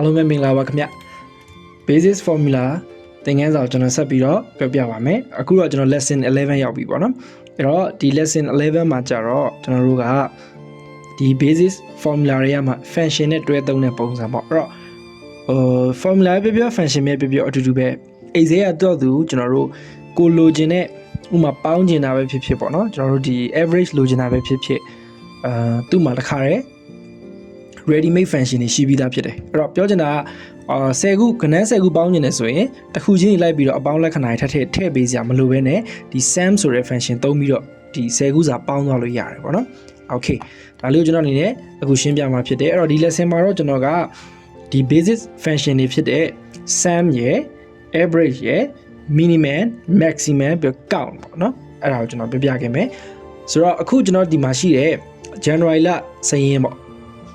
အားလုံးပဲမင်္ဂလာပါခင်ဗျ basis formula သင်ခန်းစာကိုကျွန်တော်ဆက်ပြီးတော့ပြောပြပါမယ်အခုတော့ကျွန်တော် lesson 11ရောက်ပြီပေါ့နော်အဲ့တော့ဒီ lesson 11မှာကြတော့ကျွန်တော်တို့ကဒီ basis formula တွေကမှ function နဲ့တွဲသုံးတဲ့ပုံစံပေါ့အဲ့တော့formula ပဲပြော function ပဲပြောအတူတူပဲအိတ်စေးကတော့သူကျွန်တော်တို့ကိုလိုချင်တဲ့ဥမာပေါင်းချင်တာပဲဖြစ်ဖြစ်ပေါ့နော်ကျွန်တော်တို့ဒီ average လိုချင်တာပဲဖြစ်ဖြစ်သူ့မှာတစ်ခါတည်း ready made function တွေရှိပြီးသားဖြစ်တယ်အဲ့တော့ပြောချင်တာက10ခုကဏ္ဍ10ခုပေါင်းချင်တယ်ဆိုရင်တစ်ခုချင်းလိုက်ပြီးတော့အပေါင်းလက္ခဏာတွေထည့်ပေးစရာမလိုဘဲနဲ့ဒီ sum ဆိုတဲ့ function သုံးပြီးတော့ဒီ10ခုစာပေါင်းသွားလို့ရတယ်ပေါ့နော် okay ဒါလေးကိုကျွန်တော်အနေနဲ့အခုရှင်းပြမှာဖြစ်တယ်အဲ့တော့ဒီ lesson မှာတော့ကျွန်တော်ကဒီ basis function တွေဖြစ်တဲ့ sum ရယ် average ရယ် minimum maximum ပြီး count ပေါ့နော်အဲ့ဒါကိုကျွန်တော်ပြပြခဲ့မယ်ဆိုတော့အခုကျွန်တော်ဒီမှာရှိတဲ့ January လစာရင်းပေါ့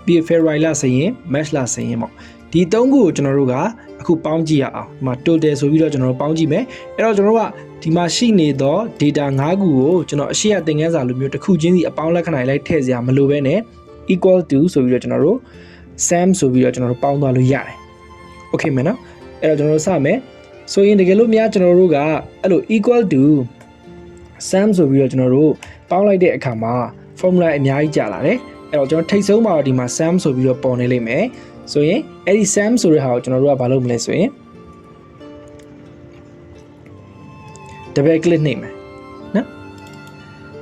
ပြီး February လစာရင်း March လစာရင်းပေါ့ဒီ၃ခုကိုကျွန်တော်တို့ကအခုပေါင်းကြည့်ရအောင်ဒီမှာ total ဆိုပြီးတော့ကျွန်တော်တို့ပေါင်းကြည့်မယ်အဲ့တော့ကျွန်တော်တို့ကဒီမှာရှိနေသော data 5ခုကိုကျွန်တော်အရှိရသင်ခန်းစာလိုမျိုးတစ်ခုချင်းစီအပေါင်းလက္ခဏာလိုက်ထည့်စရာမလိုဘဲနဲ့ equal to ဆိုပြီးတော့ကျွန်တော်တို့ sum ဆိုပြီးတော့ကျွန်တော်တို့ပေါင်းသွားလို့ရတယ် okay မယ်နော်အဲ့တော့ကျွန်တော်တို့စမယ်ဆိုရင်တကယ်လို့များကျွန်တော်တို့ကအဲ့လို equal to sum ဆိုပြီးတော့ကျွန်တော်တို့ပေါင်းလိုက်တဲ့အခါမှာ formula အများကြီးကြာလာတယ်အဲ့တော့ကျွန်တော်ထိတ်ဆုံးမှာတော့ဒီမှာ sum ဆိုပြီးတော့ပေါ်နေလိမ့်မယ်ဆိုရင်အဲ့ဒီ sum ဆိုတဲ့ဟာကိုကျွန်တော်တို့ကဘာလုပ်မလဲဆိုရင် double click နှိပ်မယ်နော်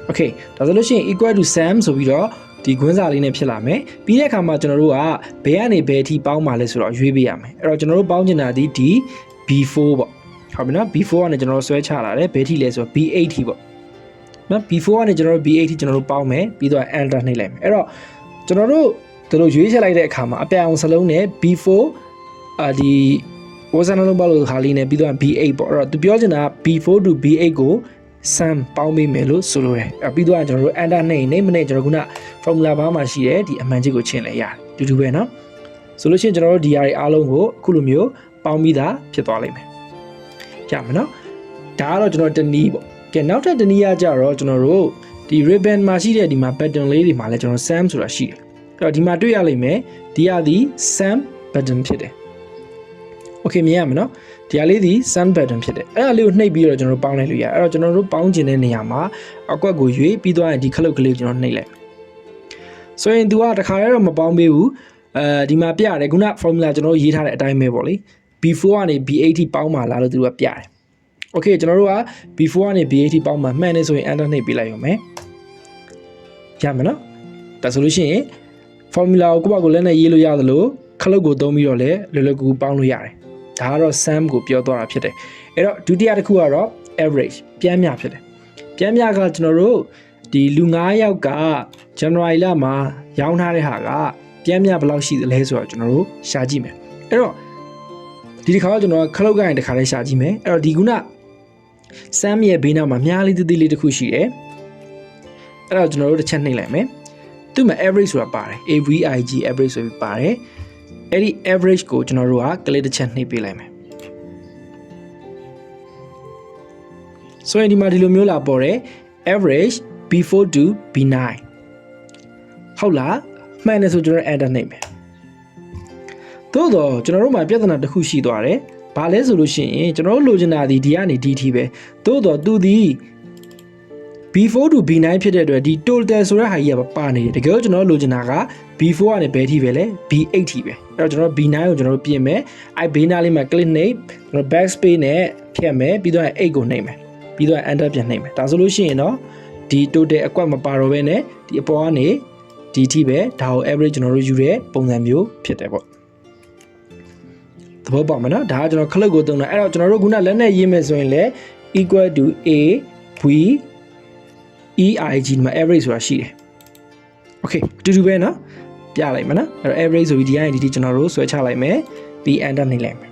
okay ဒါဆိုလို့ရှိရင် equal to sum ဆိုပြီးတော့ဒီခွန်းစာလေးနဲ့ဖြစ်လာမယ်ပြီးတဲ့အခါမှာကျွန်တော်တို့ကဘယ်ကနေဘယ်အထိပေါင်းပါလဲဆိုတော့ရွေးပေးရမယ်အဲ့တော့ကျွန်တော်တို့ပေါင်းချင်တာဒီ B4 ပေါ့ဟုတ်ပြီနော် B4 ကနေကျွန်တော်တို့ဆွဲချလာတယ်ဘယ်ထိလဲဆိုတော့ B8 ထိပေါ့နော် B4 ကနေကျွန်တော်တို့ B8 ထိကျွန်တော်တို့ပေါင်းမယ်ပြီးတော့ enter နှိပ်လိုက်မယ်အဲ့တော့ကျွန်တော်တို့ဒီလိုရွေးချက်လိုက်တဲ့အခါမှာအပြအောင်စလုံးနဲ့ B4 ဒီဝဇန်လုံးပေါက်လို့ခါလေးနဲ့ပြီးတော့ B8 ပေါ့အဲ့တော့သူပြောချင်တာ B4 to B8 ကို sum ပေါင်းပေးမယ်လို့ဆိုလိုတယ်အဲ့ပြီးတော့ကျွန်တော်တို့ enter နှိပ်မနဲ့ကျွန်တော်ခုန formula bar မှာရှိတဲ့ဒီအမှန်ချစ်ကိုချင်းလဲရတယ်တူတူပဲနော်ဆိုလို့ရှိရင်ကျွန်တော်တို့ဒီຢာတွေအားလုံးကိုအခုလိုမျိုးပေါင်းပြီးသားဖြစ်သွားလိမ့်မယ်ရမယ်နော်ဒါကတော့ကျွန်တော်တနည်းပေါ့ကဲနောက်ထပ်တနည်းကကြတော့ကျွန်တော်တို့ဒီ ribbon မှာရှိတဲ့ဒီမှာ button လေးတွေမှာလည်းကျွန်တော် sum ဆိုတာရှိတယ်အဲ့တော့ဒီမှာတွေ့ရလိမ့်မယ်ဒီကဒီ sum button ဖြစ်တယ် okay မြင်ရမယ်နော်ဒီဟာလေးဒီ sum button ဖြစ်တယ်အဲ့ဒါလေးကိုနှိပ်ပြီးတော့ကျွန်တော်တို့ပေါင်းလိုက်လို့ရတယ်အဲ့တော့ကျွန်တော်တို့ပေါင်းကျင်တဲ့နေရာမှာအကွက်ကိုရွေးပြီးသွားရင်ဒီခလုတ်ကလေးကိုကျွန်တော်နှိပ်လိုက်ဆိုရင် तू ကတခါတည်းတော့မပေါင်းပေးဘူးဒီမှာပြရတယ်ခုန formula ကျွန်တော်ရေးထားတဲ့အတိုင်းပဲပေါ့လေ B4 ကနေ B8 ထိပေါင်းပါလားလို့ तू ကပြတယ်โอเคကျွန်တော်တို့က B4 ကနေ B8 ထိပေါင်းမှာမှန်နေဆိုရင် enter နှိပ်ပေးလိုက်ရုံပဲရမယ်နော်ဒါဆိုလို့ရှိရင် formula ကိုကိုယ့်ဘာကိုလည်းနဲ့ရေးလို့ရသလိုခလုတ်ကိုသုံးပြီးတော့လည်းလွယ်လွယ်ကူကူပေါင်းလို့ရတယ်ဒါကတော့ sum ကိုပြောသွားတာဖြစ်တယ်အဲ့တော့ဒုတိယတစ်ခုကတော့ average ပျမ်းမျှဖြစ်တယ်ပျမ်းမျှကကျွန်တော်တို့ဒီလူ9ယောက်က January လမှာရောင်းထားတဲ့ဟာကပျမ်းမျှဘယ်လောက်ရှိသလဲဆိုတော့ကျွန်တော်တို့ရှာကြည့်မယ်အဲ့တော့ဒီတစ်ခါတော့ကျွန်တော်ခလုတ်ကိုင်းတစ်ခါလေးရှာကြည့်မယ်အဲ့တော့ဒီခုန sum ရဲ့ဘေးနားမှာမြားလေးသေးသေးလေးတစ်ခုရှိတယ်အဲ့တော့ကျွန်တော်တို့တစ်ချက်နှိပ်လိုက်မယ်သူ့မှာ average ဆိုတာပါတယ် AVIG average ဆိုပြီးပါတယ်အဲ့ဒီ average ကိုကျွန်တော်တို့ကကလေးတစ်ချက်နှိပ်ပေးလိုက်မယ်ဆိုရင်ဒီမှာဒီလိုမျိုးလာပေါ်တယ် average B4 to B9 ဟုတ်လားမှန်တယ်ဆိုကျွန်တော် enter နှိပ်မယ်သို့တော့ကျွန်တော်တို့မှာပြဿနာတစ်ခုရှိသွားတယ်ဘာလဲဆိုလို့ရှိရင်ကျွန်တော်တို့လိုချင်တာဒီကနေ D ထိပဲသို့တော့သူဒီ B4 to B9 ဖြစ်တဲ့အတွက်ဒီ total ဆိုတဲ့ဟာကြီးကပါနေတယ်တကယ်လို့ကျွန်တော်လိုချင်တာက B4 ကနေဘယ်ထိပဲလဲ B8 ထိပဲအဲ့တော့ကျွန်တော် B9 ကိုကျွန်တော်တို့ပြင်မယ်အဲ့ဘေးနားလေးမှာ click နှိပ်ကျွန်တော် backspace နဲ့ဖြတ်မယ်ပြီးတော့8ကိုနှိပ်မယ်ပြီးတော့ enter ပြန်နှိပ်မယ်ဒါဆိုလို့ရှိရင်တော့ဒီ total အကွက်မပါတော့ဘဲနဲ့ဒီအပေါ်ကနေဒီထိပဲဒါကို average ကျွန်တော်တို့ယူတဲ့ပုံစံမျိုးဖြစ်တယ်ပေါ့သဘောပေါက်မနော်ဒါကကျွန်တော်ခလုတ်ကိုသုံးတာအဲ့တော့ကျွန်တော်တို့ခုနလက်နဲ့ရေးမယ်ဆိုရင်လည်း equal to a v EIG မှာ average ဆိုတာရှိတယ် okay အတူတူပဲเนาะပြလိုက်မယ်နော်အဲ့တော့ average ဆိုပြီးဒီကနေဒီကျွန်တော်တို့ဆွဲချလိုက်မယ်ပြီး enter နှိပ်လိုက်မယ်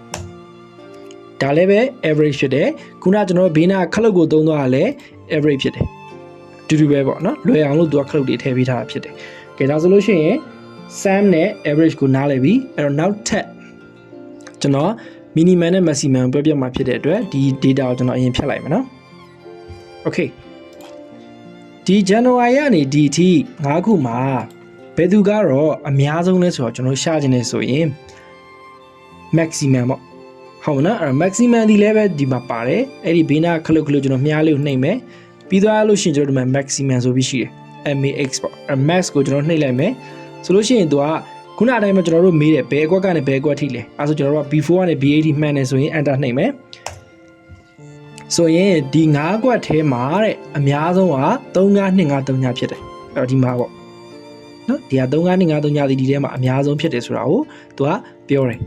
ဒါလည်းပဲ average ဖြစ်တယ်ခုနကျွန်တော်ဘေးနာခလုတ်ကိုသုံးသွားတာလည်း average ဖြစ်တယ်အတူတူပဲပေါ့နော်လွယ်အောင်လို့သူကခလုတ်တွေထည့်ပေးထားတာဖြစ်တယ်ကဲဒါဆိုလို့ရှိရင် sum နဲ့ average ကိုနားလည်ပြီအဲ့တော့နောက်ထပ်ကျွန်တော် minimum နဲ့ maximum ပြောပြမှာဖြစ်တဲ့အတွက်ဒီ data ကိုကျွန်တော်အရင်ဖြတ်လိုက်မယ်နော် okay ဒီ January ကနေဒီအထိ9ခုမှာဘယ်သူကတော့အများဆုံးလဲဆိုတော့ကျွန်တော်ရှာချင်နေဆိုရင် maximum ပေါ့ဟုတ်မနော်အဲ့ maximum ဒီလည်းပဲဒီမှာပါတယ်အဲ့ဒီဘေးနာခလုတ်ကျွန်တော်မြားလေးကိုနှိပ်မယ်ပြီးသွားလို့ရှိရင်ကျွန်တော်ဒီမှာ maximum ဆိုပြီးရှိတယ် max ပေါ့အဲ့ max ကိုကျွန်တော်နှိပ်လိုက်မယ်ဆိုလို့ရှိရင်သူကခုနအတိုင်းပဲကျွန်တော်တို့မေးတယ်ဘယ်အကွက်ကနေဘယ်အကွက်ထိလဲအဲ့ဆိုကျွန်တော်တို့က B4 ကနေ B80 မှန်တယ်ဆိုရင် enter နှိပ်မယ်ဆိုရင်ဒီ9ကွက်ထဲမှာတဲ့အများဆုံးက35253ဖြစ်တယ်အဲ့တော့ဒီမှာပေါ့နော်ဒီက35253ဒီထဲမှာအများဆုံးဖြစ်တယ်ဆိုတာကိုသူကပြောတယ်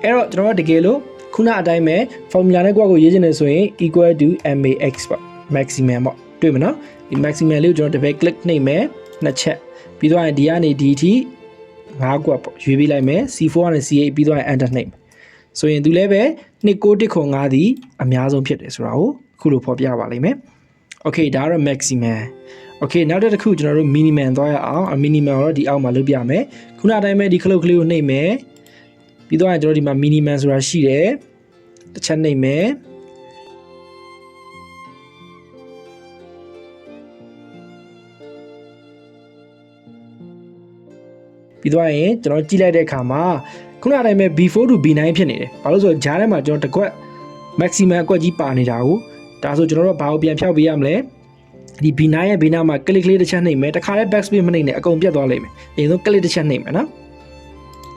အဲ့တော့ကျွန်တော်တို့တကယ်လို့ခုနအတိုင်းပဲ formula နဲ့ကွက်ကိုရေးချင်တယ်ဆိုရင် equal to max ပေါ့ maximum ပေါ့တွေ့မနော်ဒီ maximum လေးကိုကျွန်တော်တစ်ဖက် click နှိပ်မယ်နှစ်ချက်ပြီးတော့ဒီကနေဒီအထိ9ကွက်ပေါ့ရွေးပေးလိုက်မယ် C4 ကနေ C8 ပြီးတော့ enter နှိပ်မယ်ဆိုရင်သူလည်းပဲ2915ဒီအများဆုံးဖြစ်တယ်ဆိုတာကိုအခုလိုဖော်ပြပါလိမ့်မယ် okay ဒါကတော့ maximum okay နောက်တစ်ခုကျွန်တော်တို့ minimum သွားရအောင် minimum တော့ဒီအောက်မှာလုပ်ပြမယ်ခုနအတိုင်းပဲဒီခလုတ်ကလေးကိုနှိပ်မယ်ပြီးတော့ကျွန်တော်ဒီမှာ minimum ဆိုတာရှိတယ်တစ်ချက်နှိပ်မယ်ပြီးတော့ရင်ကျွန်တော်ကြည့်လိုက်တဲ့အခါမှာခုနအတိုင်းပဲ B4 to B9 ဖြစ်နေတယ်ဘာလို့ဆိုတော့ဂျားထဲမှာကျွန်တော်တစ်ခွက် maximum အကွက်ကြီးပါနေတာကိုဒါဆိုကျွန်တော်တို့ဘာကိုပြန်ဖြောက်ပေးရမလဲဒီ B9 ရဲ့ဘေးနားမှာ click လေးတစ်ချက်နှိပ်မယ်တခါတည်း backspace မနှိပ်နဲ့အကုန်ပြတ်သွားလိမ့်မယ်အရင်ဆုံး click တစ်ချက်နှိပ်မယ်နော်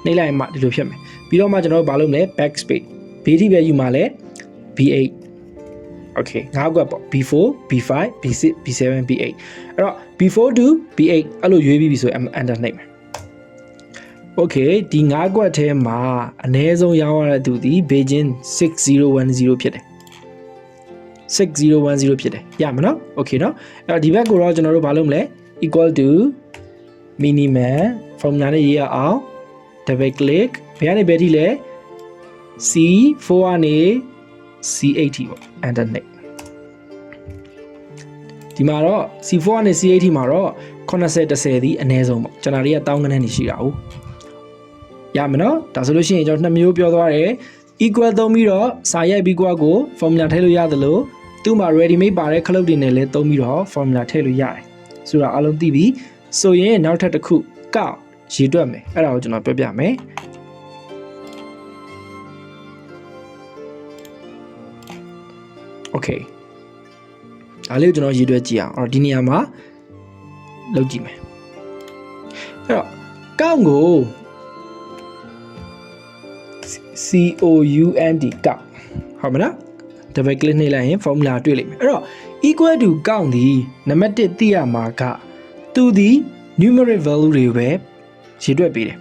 နှိပ်လိုက်ရင်မှဒီလိုဖြစ်မယ်ပြီးတော့မှကျွန်တော်တို့ဘာလုပ်မလဲ backspace ဘေးထိပဲယူမှာလဲ B8 okay 9ကွက်ပေါ့ B4 B5 B6 B7 B8 အဲ့တော့ B4 to B8 အဲ့လိုရွေးပြီးပြီဆိုရင် enter နှိပ်မယ်okay ဒီ9ကွက်ထဲမှာအနည်းဆုံးရောင်းရတဲ့သူဒီဘေဂျင်း6010ဖြစ်တယ်6010ဖြစ်တယ်ရမှာနော် okay နော်အဲ့တော့ဒီဘက်ကိုတော့ကျွန်တော်တို့ဘာလုပ်မလဲ equal to minimum formula နဲ့ရေးရအောင် double click ဘယ်ကနေဘယ်ထိလဲ C4 ကနေ C80 ပေါ့ enter နှိပ်ဒီမှာတော့ C4 ကနေ C80 မှာတော့80 10ဒီအနည်းဆုံးပေါ့ကျွန်တော်တွေက1000ခန်းနေရှိတာဟုတ်ရမယ်နော်ဒါဆိုလို့ရှိရင်ကျွန်တော်နှစ်မျိုးပြောသွားတယ် equal သုံးပြီးတော့စာရိုက်ပြီးကွာကို formula ထည့်လို့ရတယ်လို့သူ့မှာ ready made ပါတဲ့ခလုတ်တွေနဲ့လည်းသုံးပြီးတော့ formula ထည့်လို့ရတယ်ဆိုတာအားလုံးသိပြီဆိုရင်နောက်ထပ်တစ်ခုကောက်ရေတွက်မယ်အဲ့ဒါကိုကျွန်တော်ပြောပြမယ်okay ဒါလေးကိုကျွန်တော်ရေတွက်ကြည့်အောင်အဲ့တော့ဒီနေရာမှာလုပ်ကြည့်မယ်အဲ့တော့ကောက်ကိုCOUNT ကောက်ဟုတ်မလား double click နှိပ်လိုက်ရင် formula တွေ့လိမ့်မယ်အဲ့တော့ equal to ကောက်ဒီနံပါတ်1သိရမှာကသူဒီ numeric value တွေပဲရေးတွက်ပေးတယ်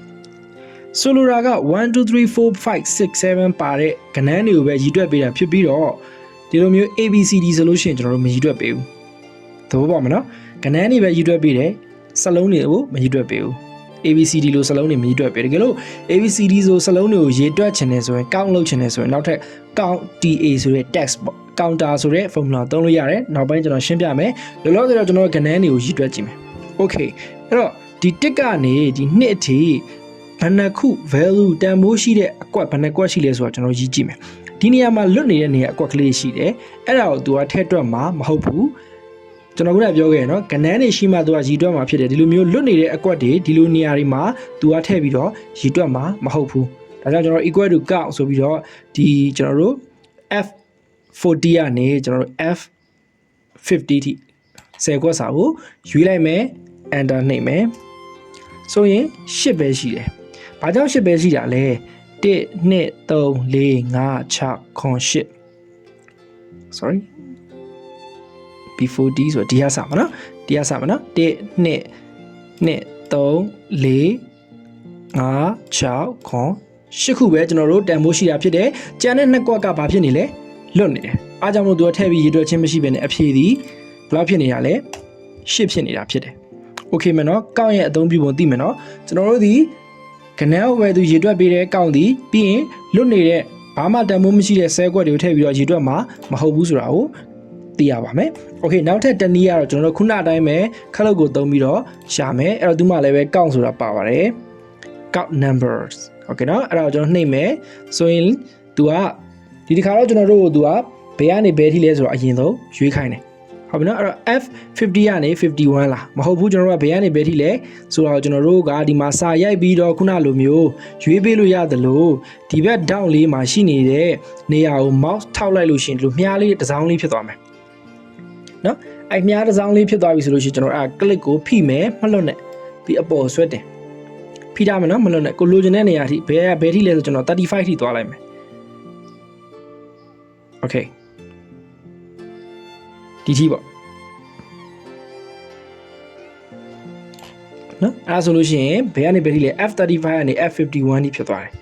ဆိုလိုတာက1 2 3 4 5 6 7ပါတဲ့ကဏ္ဍတွေကိုပဲရေးတွက်ပေးတာဖြစ်ပြီးတော့ဒီလိုမျိုး ABCD ဆိုလို့ရှိရင်ကျွန်တော်တို့မရေးတွက်ပေးဘူးသဘောပေါက်မနော်ကဏ္ဍတွေပဲရေးတွက်ပေးတယ်စလုံးတွေကိုမရေးတွက်ပေးဘူးABCD လို့စလုံးတွေမရေးတွက်ပေးတကယ်လို့ ABCD ဆိုစလုံးတွေကိုရေးတွက်ချင်တယ်ဆိုရင် count လုပ်ချင်တယ်ဆိုရင်နောက်ထပ် count TA ဆိုတဲ့ text ပေါ့ counter ဆိုတဲ့ formula သုံးလို့ရတယ်နောက်ပိုင်းကျွန်တော်ရှင်းပြမယ်လောလောဆယ်တော့ကျွန်တော်ကဏ္ဍတွေကိုရေးတွက်ကြည့်မယ် okay အဲ့တော့ဒီတစ်ကနေဒီနှစ်အထိဘယ်နှခု value တန်ဖိုးရှိတဲ့အကွက်ဘယ်နှကွက်ရှိလဲဆိုတာကျွန်တော်ရေးကြည့်မယ်ဒီနေရာမှာလွတ်နေတဲ့နေရာအကွက်ကလေးရှိတယ်အဲ့ဒါကိုသူကထည့်တွက်မှာမဟုတ်ဘူးကျွန်တော်ကပြောခဲ့ရနော်ကဏ္ဍတွေရှိမှသူကရည်တွက်မှာဖြစ်တယ်ဒီလိုမျိုးလွတ်နေတဲ့အကွက်တွေဒီလိုနေရာတွေမှာသူကထည့်ပြီးတော့ရည်တွက်မှာမဟုတ်ဘူးဒါကြောင့်ကျွန်တော် equal to count ဆိုပြီးတော့ဒီကျွန်တော်တို့ F40 ကနေကျွန်တော်တို့ F50 ထိ10ကွက်စာကိုရွေးလိုက်မယ် enter နှိပ်မယ်ဆိုရင်8ပဲရှိတယ်ဘာကြောင့်8ပဲရှိတာလဲ1 2 3 4 5 6 8 sorry B40 ဆိုဒီဟာစမှာနော်ဒီဟာစမှာနော်1 2 2 3 4 5 6 8ခုပဲကျွန်တော်တို့တန်ဖိုးရှိတာဖြစ်တယ်ကျန်တဲ့နှစ်ကွက်ကဘာဖြစ်နေလဲလွတ်နေတယ်အားကြောင့်မို့သူကထည့်ပြီးရေတွက်ခြင်းမရှိဘဲနဲ့အဖြေဒီဘယ်လောက်ဖြစ်နေတာလဲ8ဖြစ်နေတာဖြစ်တယ်โอเคမယ်နော်ကောက်ရဲ့အသုံးပြုပုံသိမယ်နော်ကျွန်တော်တို့ဒီကဏ္ဍကိုပဲသူရေတွက်ပေးတဲ့ကောက်ဒီပြီးရင်လွတ်နေတဲ့ဘာမှတန်ဖိုးမရှိတဲ့ဆဲကွက်တွေကိုထည့်ပြီးတော့ရေတွက်မှာမဟုတ်ဘူးဆိုတာကိုသိရပါမယ်โอเคနောက်ထပ်တနည်းကတော့ကျွန်တော်တို့ခုနအတိုင်းပဲခလုတ်ကိုသုံးပြီးတော့ရှာမယ်အဲ့တော့ဒီမှာလည်းပဲ count ဆိုတာပါပါတယ် count numbers โอเคနော်အဲ့ဒါကိုကျွန်တော်နှိပ်မယ်ဆိုရင်သူကဒီတစ်ခါတော့ကျွန်တော်တို့ကိုသူကဘယ်ကနေဘယ်ထိလဲဆိုတော့အရင်ဆုံးရွေးခိုင်းတယ် ဟုတ်ပြီနော်အဲ့တော့ F50 ကနေ51လားမဟုတ်ဘူးကျွန်တော်တို့ကဘယ်ကနေဘယ်ထိလဲဆိုတော့ကျွန်တော်တို့ကဒီမှာစာရိုက်ပြီးတော့ခုနလိုမျိုးရွေးပေးလို့ရတယ်လို့ဒီဘက် down လေးမှာရှိနေတဲ့နေရာကို mouse ထောက်လိုက်လို့ရှိရင်ဒီလိုမြားလေးတစ်စောင်းလေးဖြစ်သွားမယ်နော်အဲ့မြားတစ်စောင်းလေးဖြစ်သွားပြီဆိုလို့ရှိရင်ကျွန်တော်အဲ့ click ကိုဖိမယ်မလွတ်နဲ့ပြီးအပေါ်ဆွဲတင်ဖိထားမယ်နော်မလွတ်နဲ့ကိုလိုချင်တဲ့နေရာထိဘယ်ထိလဲဆိုကျွန်တော်35ထိသွားလိုက်မယ် okay ဒီထိပေါ့နော်အဲ့ဆိုလို့ရှိရင်ဘယ်ကနေဘယ်ထိလဲ F35 ကနေ F51 ထိဖြစ်သွားတယ်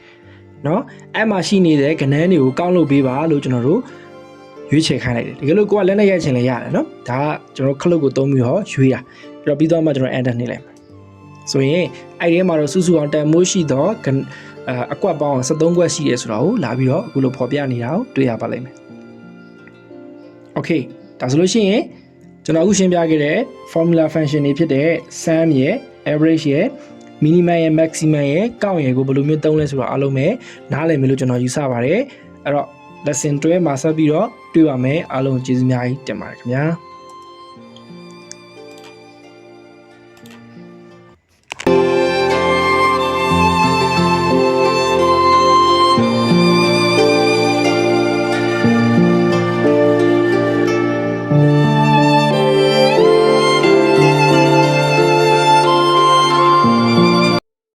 နော်အဲ့မှာရှိနေတဲ့ကဏ္ဍတွေကိုကောက်လုပ်ပေးပါလို့ကျွန်တော်တို့ရွေးချယ်ခိုင်းလိုက်တယ်တကယ်လို့ကိုကလက်နဲ့ရိုက်ချင်လည်းရတယ်နော်ဒါကကျွန်တော်ခလုတ်ကိုသုံးပြီးတော့ရွေးတာပြီးတော့ပြီးတော့မှကျွန်တော် enter နှိပ်လိုက်မယ်ဆိုရင်အဲ့ဒီမှာတော့စုစုအောင်တန်မိုးရှိတော့အကွက်ပေါင်း73ကွက်ရှိတယ်ဆိုတော့လာပြီးတော့အခုလိုဖော်ပြနေတာကိုတွေ့ရပါလိမ့်မယ် okay ဒါဆိုလို့ရှိရင်ကျွန်တော်အခုရှင်းပြခဲ့တဲ့ formula function တွေဖြစ်တဲ့ sum ရဲ့ average ရဲ့ minimum ရဲ့ maximum ရဲ့ကောက်ရယ်ကိုဘယ်လိုမျိုးသုံးလဲဆိုတော့အားလုံးပဲနားလည်မယ်လို့ကျွန်တော်ယူဆပါတယ်အဲ့တော့ lesson 12မှာဆက်ပြီးတော့တွေ့ပါမယ်အားလုံးကျေးဇူးအများကြီးတင်ပါတယ်ခင်ဗျာ